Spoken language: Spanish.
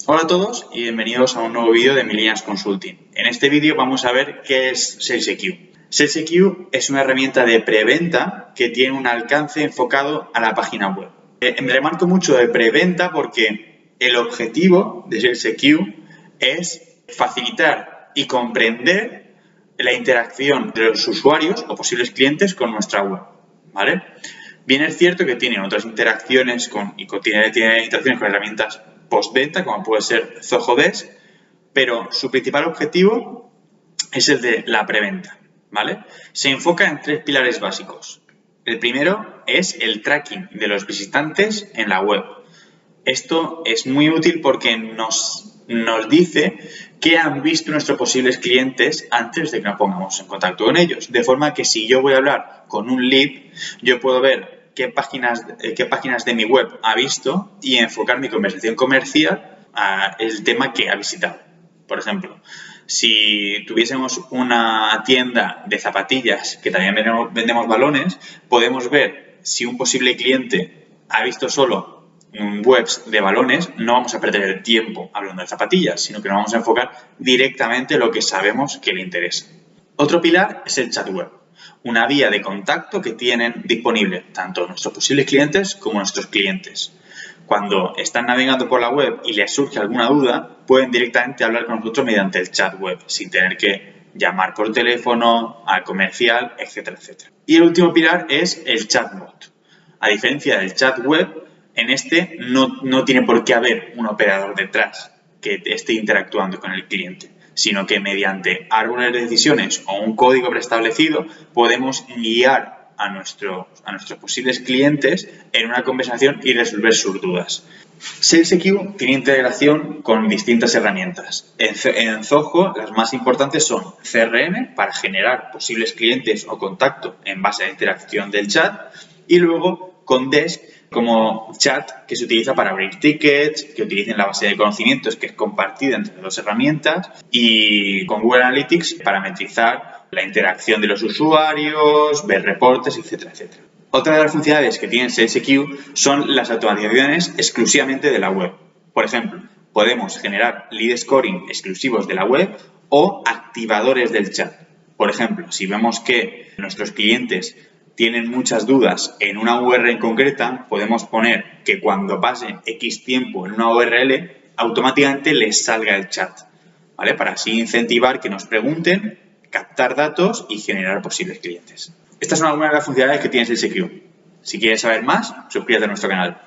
Hola a todos y bienvenidos a un nuevo vídeo de Millennials Consulting. En este vídeo vamos a ver qué es SalesEQ. SalesEQ es una herramienta de preventa que tiene un alcance enfocado a la página web. Me remarco mucho de preventa porque el objetivo de SalesEQ es facilitar y comprender la interacción de los usuarios o posibles clientes con nuestra web, ¿vale? Bien es cierto que tiene otras interacciones tiene interacciones con herramientas postventa, como puede ser Zoho Desk, pero su principal objetivo es el de la preventa, ¿vale? Se enfoca en tres pilares básicos. El primero es el tracking de los visitantes en la web. Esto es muy útil porque nos dice qué han visto nuestros posibles clientes antes de que nos pongamos en contacto con ellos. De forma que si yo voy a hablar con un lead, yo puedo ver qué páginas de mi web ha visto y enfocar mi conversación comercial al tema que ha visitado. Por ejemplo, si tuviésemos una tienda de zapatillas que también vendemos balones, podemos ver si un posible cliente ha visto solo webs de balones, no vamos a perder el tiempo hablando de zapatillas, sino que nos vamos a enfocar directamente en lo que sabemos que le interesa. Otro pilar es el chat web, una vía de contacto que tienen disponible tanto nuestros posibles clientes como nuestros clientes. Cuando están navegando por la web y les surge alguna duda, pueden directamente hablar con nosotros mediante el chat web, sin tener que llamar por teléfono, al comercial, etcétera, etcétera. Y el último pilar es el chatbot. A diferencia del chat web, en este no tiene por qué haber un operador detrás que esté interactuando con el cliente, sino que mediante árboles de decisiones o un código preestablecido podemos guiar a nuestros posibles clientes en una conversación y resolver sus dudas. SalesEQ tiene integración con distintas herramientas. En Zoho, las más importantes son CRM para generar posibles clientes o contacto en base a la interacción del chat y luego con Desk como chat que se utiliza para abrir tickets, que utilicen la base de conocimientos que es compartida entre las dos herramientas y con Google Analytics para metrizar la interacción de los usuarios, ver reportes, etcétera, etcétera. Otra de las funcionalidades que tiene SalesEQ son las automatizaciones exclusivamente de la web. Por ejemplo, podemos generar lead scoring exclusivos de la web o activadores del chat. Por ejemplo, si vemos que nuestros clientes tienen muchas dudas en una URL concreta, podemos poner que cuando pase X tiempo en una URL, automáticamente les salga el chat, ¿vale? Para así incentivar que nos pregunten, captar datos y generar posibles clientes. Estas son algunas de las funcionalidades que tiene SalesEQ. Si quieres saber más, suscríbete a nuestro canal.